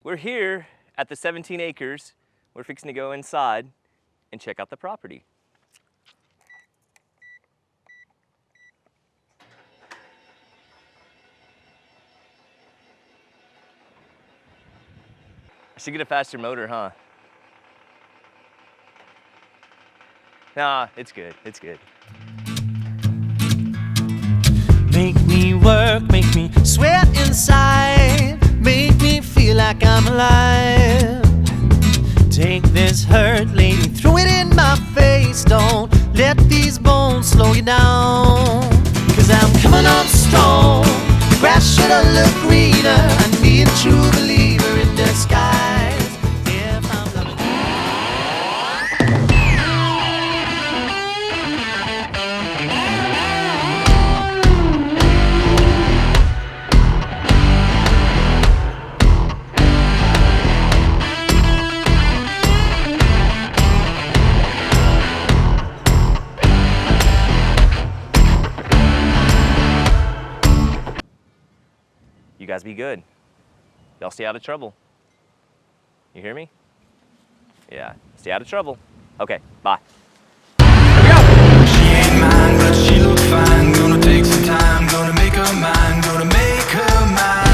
We're here at the 17 acres. We're fixing to go inside and check out the property. I should get a faster motor, huh? Nah, it's good, it's good. Make me work, make me sweat inside, make me feel like I'm alive. Take this hurt, lady, throw it in my face. Don't let these bones slow you down. 'Cause I'm coming on strong. The grass should have looked greener. I need a true believer in disguise. If I'm loving You guys be good. Y'all stay out of trouble. You hear me? Yeah, stay out of trouble. Okay, bye. Here we go. She ain't mine, but she look fine. Gonna take some time, gonna make her mine, gonna make her mine.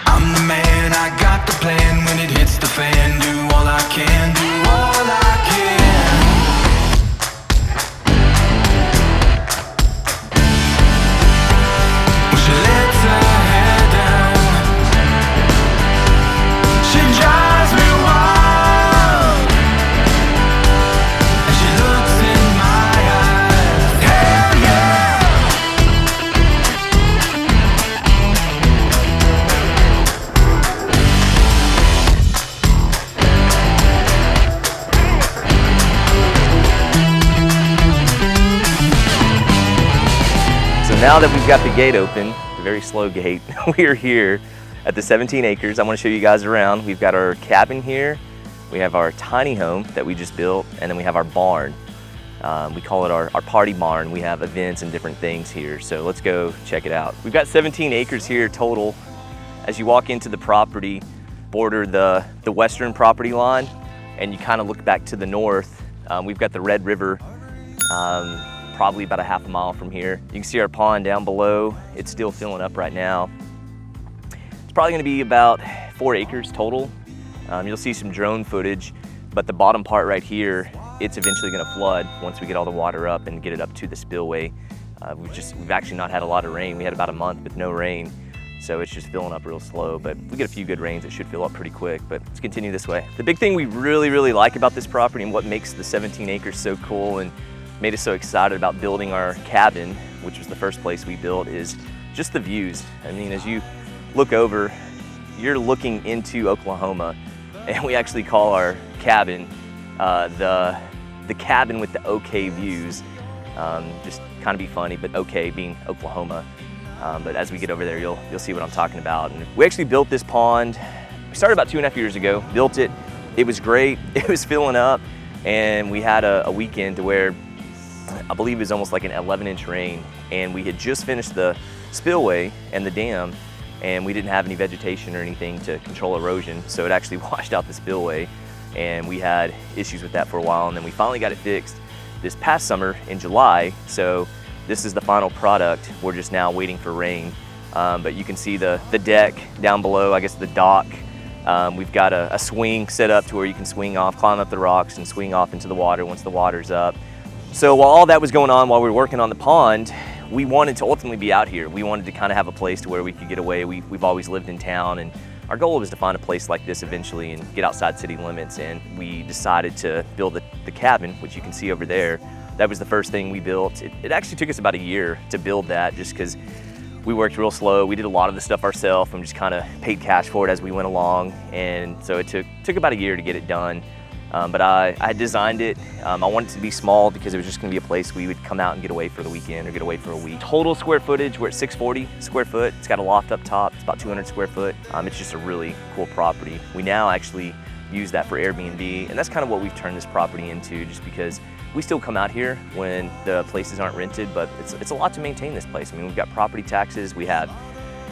I'm the man, I got the plan. When it hits the fan, do all I can, do all I can. When she lets her hair down, she drives me wild, and she looks in my eyes. Hell yeah! So now that we've got the gate open, a very slow gate, we are here at the 17 acres. I want to show you guys around. We've got our cabin here, we have our tiny home that we just built, and then we have our barn. We call it our party barn. We have events and different things here, so let's go check it out. We've got 17 acres here total. As you walk into the property, border the western property line, and you kind of look back to the north. We've got the Red River, probably about a half a mile from here. You can see our pond down below. It's still filling up right now. It's probably gonna be about 4 acres total. You'll see some drone footage, but the bottom part right here, it's eventually gonna flood once we get all the water up and get it up to the spillway. We've actually not had a lot of rain. We had about a month with no rain, so it's just filling up real slow, but we get a few good rains, it should fill up pretty quick, but let's continue this way. The big thing we really like about this property and what makes the 17 acres so cool and made us so excited about building our cabin, which was the first place we built, is just the views. I mean, as you look over, you're looking into Oklahoma, and we actually call our cabin the cabin with the OK views. Just kind of be funny, but OK being Oklahoma. But as we get over there, you'll see what I'm talking about. And we actually built this pond. We started about 2.5 years ago, built it. It was great, it was filling up, and we had a weekend to where I believe it was almost like an 11-inch rain, and we had just finished the spillway and the dam, and we didn't have any vegetation or anything to control erosion, so it actually washed out the spillway, and we had issues with that for a while, and then we finally got it fixed this past summer in July. So this is the final product. We're just now waiting for rain, but you can see the deck down below, I guess the dock. We've got a swing set up to where you can swing off, climb up the rocks and swing off into the water once the water's up. So while all that was going on, while we were working on the pond, we wanted to ultimately be out here. We wanted to kind of have a place to where we could get away. We've always lived in town, and our goal was to find a place like this eventually and get outside city limits, and we decided to build the cabin, which you can see over there. That was the first thing we built. It actually took us about a year to build that, just because we worked real slow. We did a lot of the stuff ourselves and just kind of paid cash for it as we went along, and so it took about a year to get it done. But I designed it. I wanted it to be small because it was just gonna be a place we would come out and get away for the weekend or get away for a week. Total square footage, we're at 640 square foot. It's got a loft up top. It's about 200 square foot. It's just a really cool property. We now actually use that for Airbnb, and that's kind of what we've turned this property into, just because We still come out here when the places aren't rented, but it's a lot to maintain this place. I mean, we've got property taxes, we have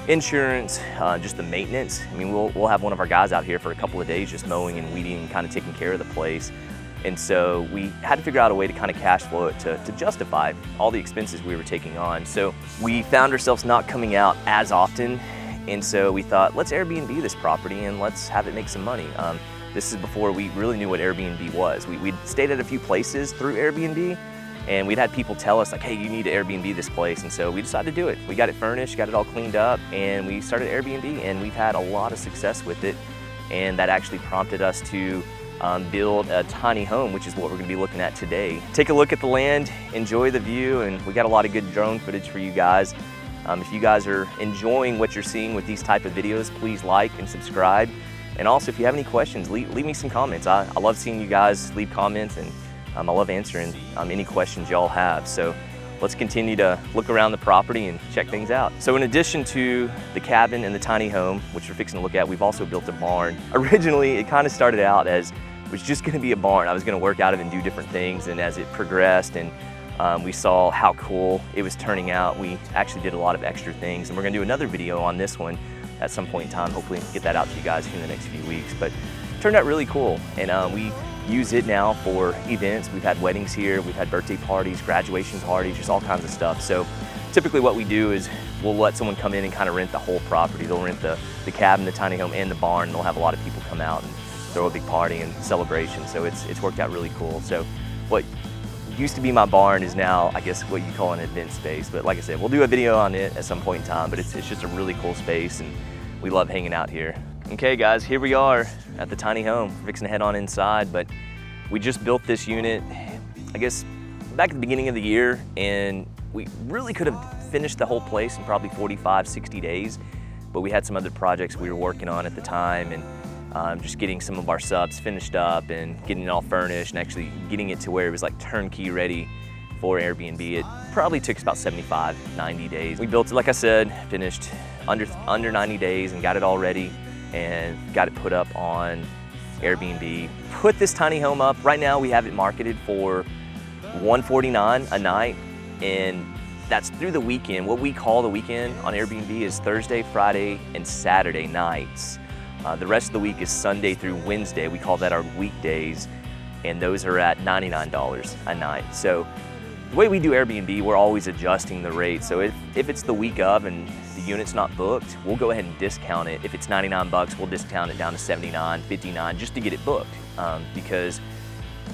insurance, just the maintenance. I mean, we'll have one of our guys out here for a couple of days just mowing and weeding and kind of taking care of the place. And so we had to figure out a way to kind of cash flow it to justify all the expenses we were taking on. So we found ourselves not coming out as often. And so we thought, let's Airbnb this property and let's have it make some money. This is before we really knew what Airbnb was. We'd stayed at a few places through Airbnb, and we'd had people tell us like, hey, you need to Airbnb this place. And so we decided to do it. We got it furnished, got it all cleaned up, and we started Airbnb, and we've had a lot of success with it. And that actually prompted us to build a tiny home, which is what we're gonna be looking at today. Take a look at the land, enjoy the view, and we got a lot of good drone footage for you guys. If you guys are enjoying what you're seeing with these type of videos, please like and subscribe. And also, if you have any questions, leave me some comments. I love seeing you guys leave comments, and I love answering any questions y'all have. So let's continue to look around the property and check things out. So in addition to the cabin and the tiny home, which we're fixing to look at, we've also built a barn. Originally, it kind of started out as it was just gonna be a barn. I was gonna work out of it and do different things, and as it progressed and we saw how cool it was turning out, we actually did a lot of extra things, and we're gonna do another video on this one at some point in time. Hopefully get that out to you guys here in the next few weeks. But it turned out really cool, and we use it now for events. We've had weddings here, we've had birthday parties, graduation parties, just all kinds of stuff. So typically what we do is we'll let someone come in and kind of rent the whole property. They'll rent the cabin, the tiny home, and the barn, and they'll have a lot of people come out and throw a big party and celebration. So it's worked out really cool. So what used to be my barn is now, I guess, what you call an event space. But like I said, we'll do a video on it at some point in time, but it's just a really cool space, and we love hanging out here. Okay guys, here we are at the tiny home. We're fixing to head on inside, but we just built this unit, I guess, back at the beginning of the year, and we really could have finished the whole place in probably 45, 60 days, but we had some other projects we were working on at the time, and just getting some of our subs finished up and getting it all furnished and actually getting it to where it was like turnkey ready for Airbnb. It probably took us about 75, 90 days. We built it, like I said, finished under 90 days and got it all ready and got it put up on Airbnb. Put this tiny home up. Right now we have it marketed for $149 a night, and that's through the weekend. What we call the weekend on Airbnb is Thursday, Friday, and Saturday nights. The rest of the week is Sunday through Wednesday. We call that our weekdays, and those are at $99 a night. So the way we do Airbnb, we're always adjusting the rate. So if it's the week of and the unit's not booked, we'll go ahead and discount it. If it's 99 bucks, we'll discount it down to 79, 59, just to get it booked. Because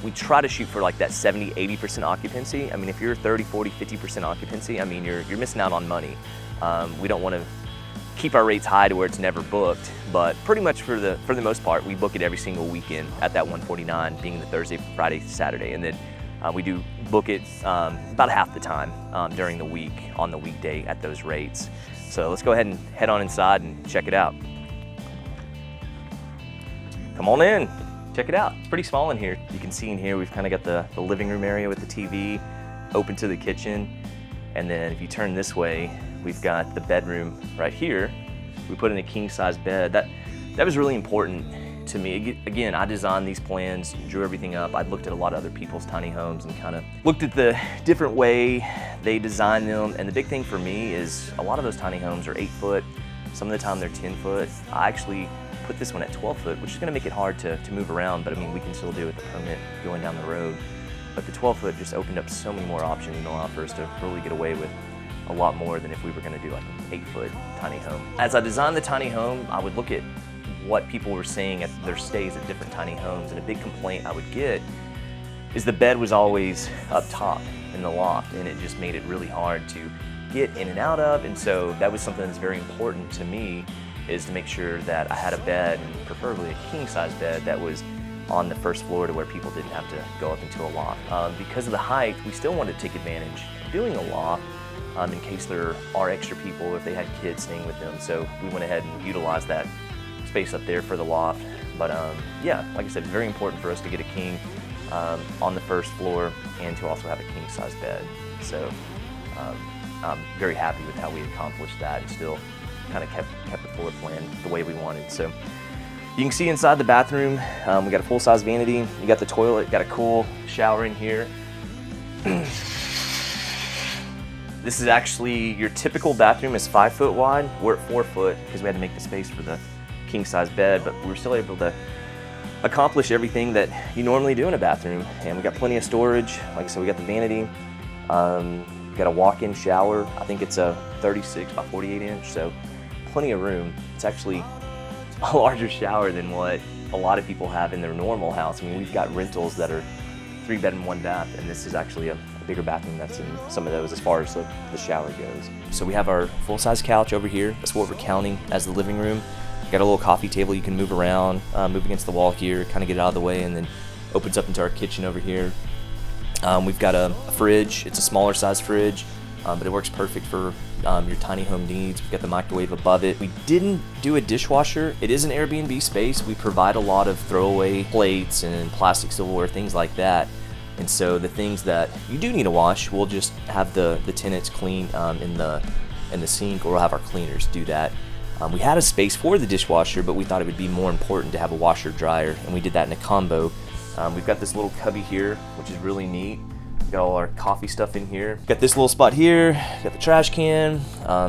we try to shoot for like that 70, 80% occupancy. I mean, if you're 30, 40, 50% occupancy, I mean, you're missing out on money. We don't want to keep our rates high to where it's never booked, but pretty much for the most part, we book it every single weekend at that $149, being the Thursday, Friday, Saturday, and then we do book it about half the time during the week on the weekday at those rates. So let's go ahead and head on inside and check it out. Come on in, check it out. It's pretty small in here. You can see in here we've kind of got the living room area with the TV open to the kitchen, and then if you turn this way, we've got the bedroom right here. We put in a king size bed. That was really important to me. Again, I designed these plans, drew everything up. I'd looked at a lot of other people's tiny homes and kind of looked at the different way they design them. And the big thing for me is a lot of those tiny homes are 8 foot. Some of the time they're 10 foot. I actually put this one at 12 foot, which is gonna make it hard to move around, but I mean, we can still do it with the permit going down the road. But the 12 foot just opened up so many more options and allowed for us to really get away with a lot more than if we were gonna do like an 8 foot tiny home. As I designed the tiny home, I would look at what people were saying at their stays at different tiny homes, and a big complaint I would get is the bed was always up top in the loft, and it just made it really hard to get in and out of. And so that was something that's very important to me, is to make sure that I had a bed, and preferably a king size bed, that was on the first floor to where people didn't have to go up into a loft. Because of the height, we still wanted to take advantage of doing a loft in case there are extra people or if they had kids staying with them. So we went ahead and utilized that space up there for the loft. But yeah, like I said, very important for us to get a king on the first floor and to also have a king size bed. So I'm very happy with how we accomplished that and still kind of kept the floor plan the way we wanted. So you can see inside the bathroom, we got a full-size vanity, you got the toilet, got a cool shower in here. This is actually, your typical bathroom is 5 foot wide. We're at 4 foot because we had to make the space for the king size bed, but we were still able to accomplish everything that you normally do in a bathroom. And we got plenty of storage. Like I said, we got the vanity. We got a walk-in shower. I think it's a 36 by 48 inch, so plenty of room. It's actually a larger shower than what a lot of people have in their normal house. I mean, we've got rentals that are 3 bed and 1 bath, and this is actually a bigger bathroom that's in some of those as far as the shower goes. So we have our full-size couch over here. That's what we're counting as the living room. Got a little coffee table you can move around, move against the wall here, kind of get it out of the way, and then opens up into our kitchen over here. We've got a fridge. It's a smaller size fridge, but it works perfect for your tiny home needs. We've got the microwave above it. We didn't do a dishwasher. It is an Airbnb space. We provide a lot of throwaway plates and plastic silverware, things like that. And so the things that you do need to wash, we'll just have the tenants clean in the sink, or we'll have our cleaners do that. We had a space for the dishwasher, but we thought it would be more important to have a washer dryer, and we did that in a combo. We've got this little cubby here, which is really neat. We've got all our coffee stuff in here. Got this little spot here, got the trash can.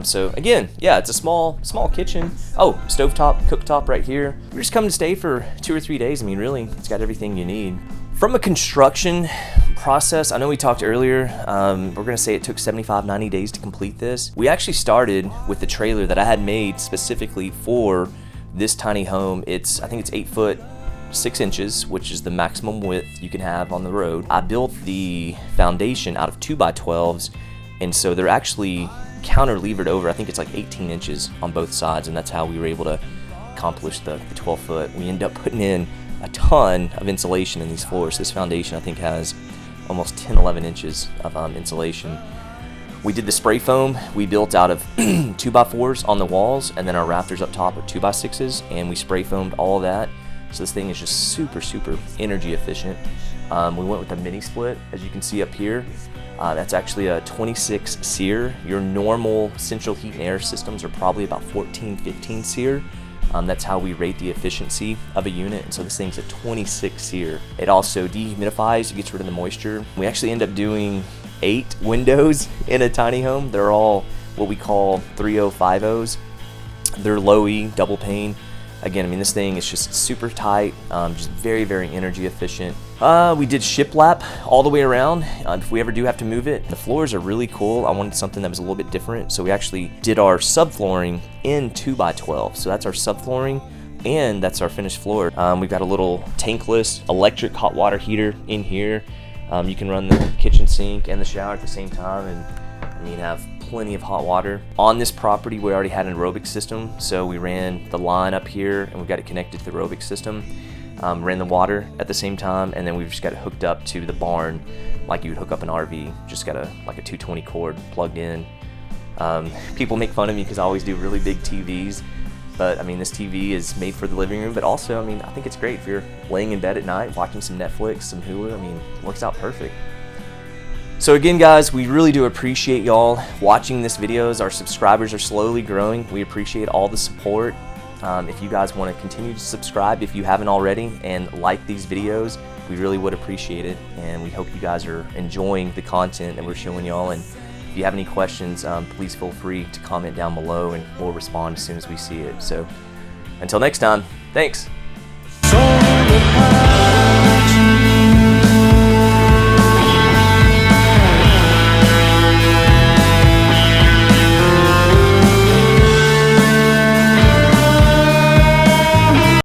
So again, yeah, it's a small kitchen. Oh, stovetop, cooktop right here. We're just coming to stay for 2 or 3 days. I mean, really, it's got everything you need. From a construction process, I know we talked earlier, we're gonna say it took 75, 90 days to complete this. We actually started with the trailer that I had made specifically for this tiny home. I think it's 8 foot 6 inches, which is the maximum width you can have on the road. I built the foundation out of 2x12s, and so they're actually counter-levered over. I think it's like 18 inches on both sides, and that's how we were able to accomplish the 12 foot. We end up putting in a ton of insulation in these floors. This foundation I think has almost 10, 11 inches of insulation. We did the spray foam. We built out of 2x4s on the walls, and then our rafters up top are 2x6s, and we spray foamed all of that. So this thing is just super, super energy efficient. We went with a mini split, as you can see up here. That's actually a 26 SEER. Your normal central heat and air systems are probably about 14, 15 SEER. That's how we rate the efficiency of a unit, and so this thing's a 26 SEER. It also dehumidifies, it gets rid of the moisture. We actually end up doing 8 windows in a tiny home. They're all what we call 3050s. They're low E, double pane. Again, I mean, this thing is just super tight, just very, very energy efficient. We did shiplap all the way around if we ever do have to move it. The floors are really cool. I wanted something that was a little bit different, so we actually did our subflooring in 2x12. So that's our subflooring, and that's our finished floor. We've got a little tankless electric hot water heater in here. You can run the kitchen sink and the shower at the same time, and I mean, have plenty of hot water. On this property, we already had an aerobic system, so we ran the line up here, and we got it connected to the aerobic system. Ran the water at the same time, and then we've just got it hooked up to the barn like you would hook up an RV. Just got like a 220 cord plugged in. People make fun of me because I always do really big TVs, but I mean, this TV is made for the living room, but also, I mean, I think it's great if you're laying in bed at night watching some Netflix, some Hulu. I mean, it works out perfect. So again, guys, we really do appreciate y'all watching this videos. Our subscribers are slowly growing. We appreciate all the support. If you guys want to continue to subscribe if you haven't already, and like these videos, we really would appreciate it. And we hope you guys are enjoying the content that we're showing y'all. And if you have any questions, please feel free to comment down below, and we'll respond as soon as we see it. So until next time, thanks.